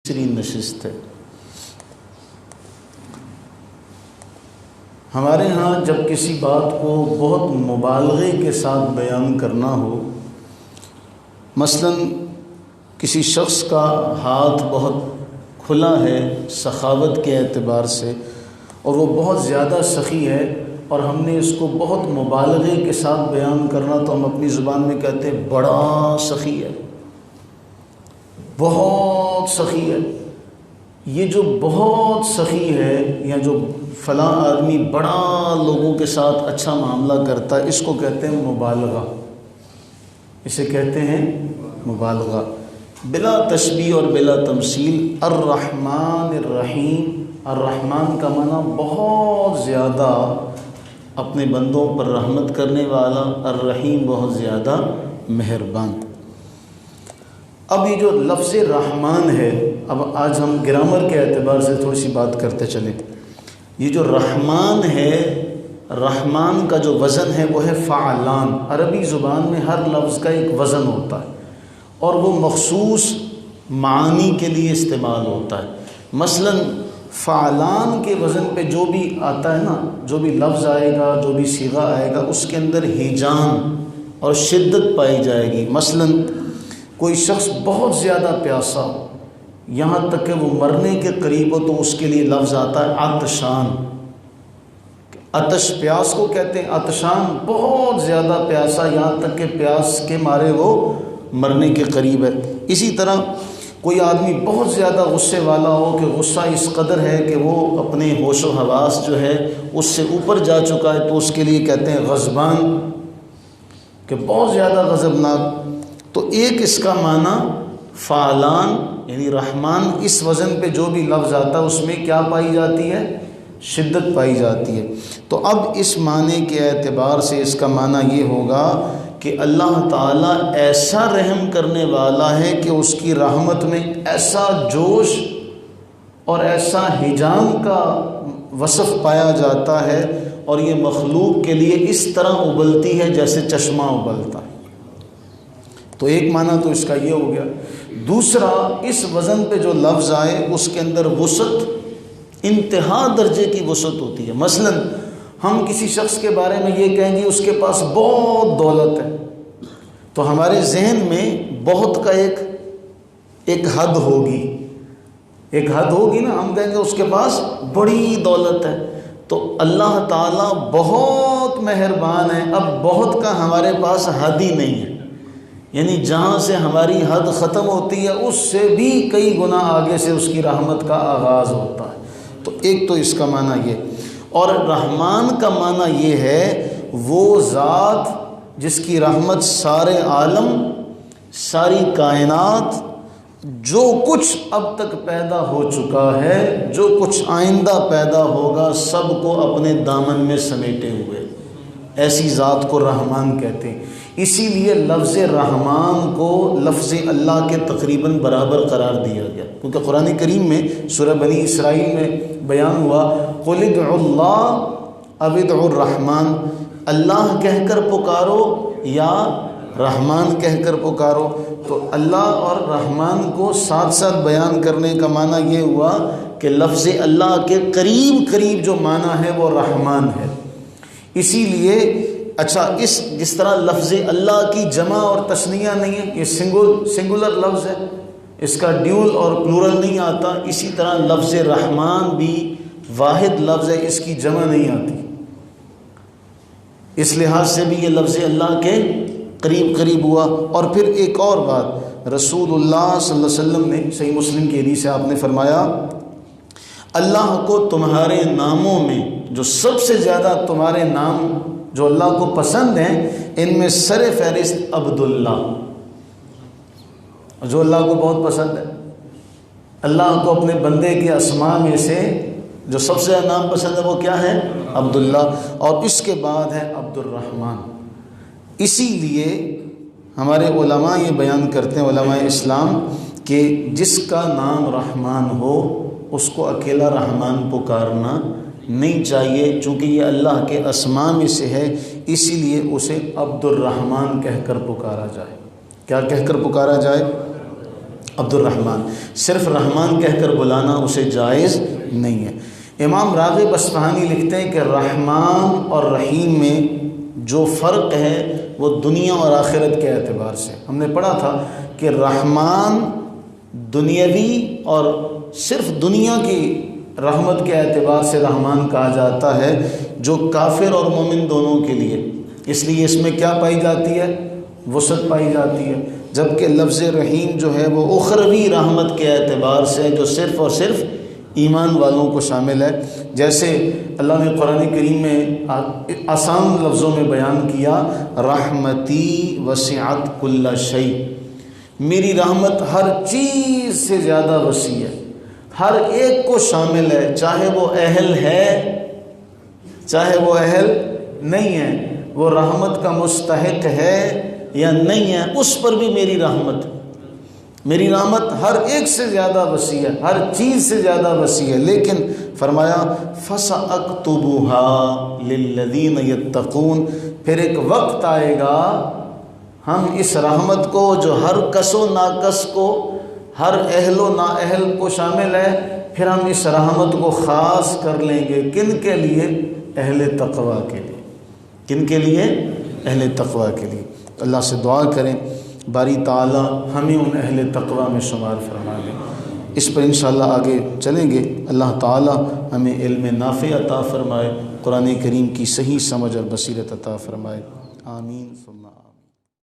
تیسری نشست ہے۔ ہمارے ہاں جب کسی بات کو بہت مبالغے کے ساتھ بیان کرنا ہو، مثلا کسی شخص کا ہاتھ بہت کھلا ہے سخاوت کے اعتبار سے اور وہ بہت زیادہ سخی ہے، اور ہم نے اس کو بہت مبالغے کے ساتھ بیان کرنا، تو ہم اپنی زبان میں کہتے ہیں بڑا سخی ہے، بہت سخی ہے۔ یہ جو بہت سخی ہے یا جو فلاں آدمی بڑا لوگوں کے ساتھ اچھا معاملہ کرتا ہے، اس کو کہتے ہیں مبالغہ، اسے کہتے ہیں مبالغہ، بلا تشبیہ اور بلا تمثیل۔ الرحمن الرحیم، الرحمن کا معنی بہت زیادہ اپنے بندوں پر رحمت کرنے والا، الرحیم بہت زیادہ مہربان۔ اب یہ جو لفظ رحمان ہے، اب آج ہم گرامر کے اعتبار سے تھوڑی سی بات کرتے چلیں۔ یہ جو رحمان ہے، رحمان کا جو وزن ہے وہ ہے فعلان۔ عربی زبان میں ہر لفظ کا ایک وزن ہوتا ہے اور وہ مخصوص معانی کے لیے استعمال ہوتا ہے۔ مثلا فعلان کے وزن پہ جو بھی آتا ہے نا، جو بھی لفظ آئے گا، جو بھی صیغہ آئے گا، اس کے اندر ہیجان اور شدت پائی جائے گی۔ مثلا کوئی شخص بہت زیادہ پیاسا ہو، یہاں تک کہ وہ مرنے کے قریب ہو، تو اس کے لیے لفظ آتا ہے عطشان۔ عطش پیاس کو کہتے ہیں، عطشان بہت زیادہ پیاسا، یہاں تک کہ پیاس کے مارے وہ مرنے کے قریب ہے۔ اسی طرح کوئی آدمی بہت زیادہ غصے والا ہو کہ غصہ اس قدر ہے کہ وہ اپنے ہوش و حواس جو ہے اس سے اوپر جا چکا ہے، تو اس کے لیے کہتے ہیں غضبان، کہ بہت زیادہ غضبناک۔ تو ایک اس کا معنی فعلان یعنی رحمان، اس وزن پہ جو بھی لفظ آتا ہے اس میں کیا پائی جاتی ہے؟ شدت پائی جاتی ہے۔ تو اب اس معنی کے اعتبار سے اس کا معنی یہ ہوگا کہ اللہ تعالیٰ ایسا رحم کرنے والا ہے کہ اس کی رحمت میں ایسا جوش اور ایسا ہیجان کا وصف پایا جاتا ہے، اور یہ مخلوق کے لیے اس طرح ابلتی ہے جیسے چشمہ ابلتا ہے۔ تو ایک معنی تو اس کا یہ ہو گیا۔ دوسرا، اس وزن پہ جو لفظ آئے اس کے اندر وسعت، انتہا درجے کی وسعت ہوتی ہے۔ مثلا ہم کسی شخص کے بارے میں یہ کہیں گے اس کے پاس بہت دولت ہے، تو ہمارے ذہن میں بہت کا ایک حد ہوگی، ایک حد ہوگی نا، ہم کہیں گے اس کے پاس بڑی دولت ہے۔ تو اللہ تعالیٰ بہت مہربان ہے، اب بہت کا ہمارے پاس حد ہی نہیں ہے، یعنی جہاں سے ہماری حد ختم ہوتی ہے اس سے بھی کئی گنا آگے سے اس کی رحمت کا آغاز ہوتا ہے۔ تو ایک تو اس کا معنی یہ، اور رحمان کا معنی یہ ہے وہ ذات جس کی رحمت سارے عالم، ساری کائنات، جو کچھ اب تک پیدا ہو چکا ہے، جو کچھ آئندہ پیدا ہوگا، سب کو اپنے دامن میں سمیٹے ہوئے، ایسی ذات کو رحمان کہتے ہیں۔ اسی لیے لفظ رحمان کو لفظ اللہ کے تقریباً برابر قرار دیا گیا، کیونکہ قرآن کریم میں سورہ بنی اسرائیل میں بیان ہوا قُلِ ادْعُوا اللَّهَ أَوِ ادْعُوا الرَّحْمَنَ، اللہ کہہ کر پکارو یا رحمان کہہ کر پکارو۔ تو اللہ اور رحمان کو ساتھ ساتھ بیان کرنے کا معنی یہ ہوا کہ لفظ اللہ کے قریب قریب جو معنی ہے وہ رحمان ہے۔ اسی لیے اچھا، جس طرح لفظ اللہ کی جمع اور تثنیہ نہیں ہے، یہ سنگولر لفظ ہے، اس کا ڈیول اور پلورل نہیں آتا، اسی طرح لفظ رحمان بھی واحد لفظ ہے، اس کی جمع نہیں آتی۔ اس لحاظ سے بھی یہ لفظ اللہ کے قریب قریب ہوا۔ اور پھر ایک اور بات، رسول اللہ صلی اللہ علیہ وسلم نے صحیح مسلم کی حدیث سے آپ نے فرمایا، اللہ کو تمہارے ناموں میں جو سب سے زیادہ تمہارے نام جو اللہ کو پسند ہیں، ان میں سر فہرست عبداللہ، جو اللہ کو بہت پسند ہے۔ اللہ کو اپنے بندے کے اسماء میں سے جو سب سے زیادہ نام پسند ہے وہ کیا ہے؟ عبداللہ، اور اس کے بعد ہے عبد الرحمن۔ اسی لیے ہمارے علماء یہ بیان کرتے ہیں، علماء اسلام، کہ جس کا نام رحمان ہو اس کو اکیلا رحمان پکارنا نہیں چاہیے، چونکہ یہ اللہ کے اسماء میں سے ہے، اسی لیے اسے عبد الرحمن کہہ کر پکارا جائے۔ کیا کہہ کر پکارا جائے؟ عبد الرحمن، صرف رحمان کہہ کر بلانا اسے جائز نہیں ہے۔ امام راغب اصفہانی لکھتے ہیں کہ رحمان اور رحیم میں جو فرق ہے وہ دنیا اور آخرت کے اعتبار سے، ہم نے پڑھا تھا کہ رحمان دنیاوی اور صرف دنیا کی رحمت کے اعتبار سے رحمان کہا جاتا ہے، جو کافر اور مومن دونوں کے لیے، اس لیے اس میں کیا پائی جاتی ہے؟ وسعت پائی جاتی ہے، جبکہ لفظ رحیم جو ہے وہ اخروی رحمت کے اعتبار سے جو صرف اور صرف ایمان والوں کو شامل ہے۔ جیسے اللہ نے قرآن کریم میں آسان لفظوں میں بیان کیا، رحمتی وسعت کل شیء، میری رحمت ہر چیز سے زیادہ وسیع ہے، ہر ایک کو شامل ہے، چاہے وہ اہل ہے چاہے وہ اہل نہیں ہے، وہ رحمت کا مستحق ہے یا نہیں ہے، اس پر بھی میری رحمت ہر ایک سے زیادہ وسیع ہے، ہر چیز سے زیادہ وسیع ہے۔ لیکن فرمایا فَسَأَكْتُبُهَا لِلَّذِينَ يَتَّقُونَ، پھر ایک وقت آئے گا ہم اس رحمت کو جو ہر کس و ناکس کو، ہر اہل و نااہل کو شامل ہے، پھر ہم اس رحمت کو خاص کر لیں گے، کن کے لیے؟ اہل تقویٰ کے لیے۔ کن کے لیے؟ اہل تقویٰ کے لیے۔ اللہ سے دعا کریں باری تعالی ہمیں ان اہل تقویٰ میں شمار فرما لیں۔ اس پر انشاءاللہ آگے چلیں گے۔ اللہ تعالی ہمیں علم نافع عطا فرمائے، قرآن کریم کی صحیح سمجھ اور بصیرت عطا فرمائے، آمین ثم آمین۔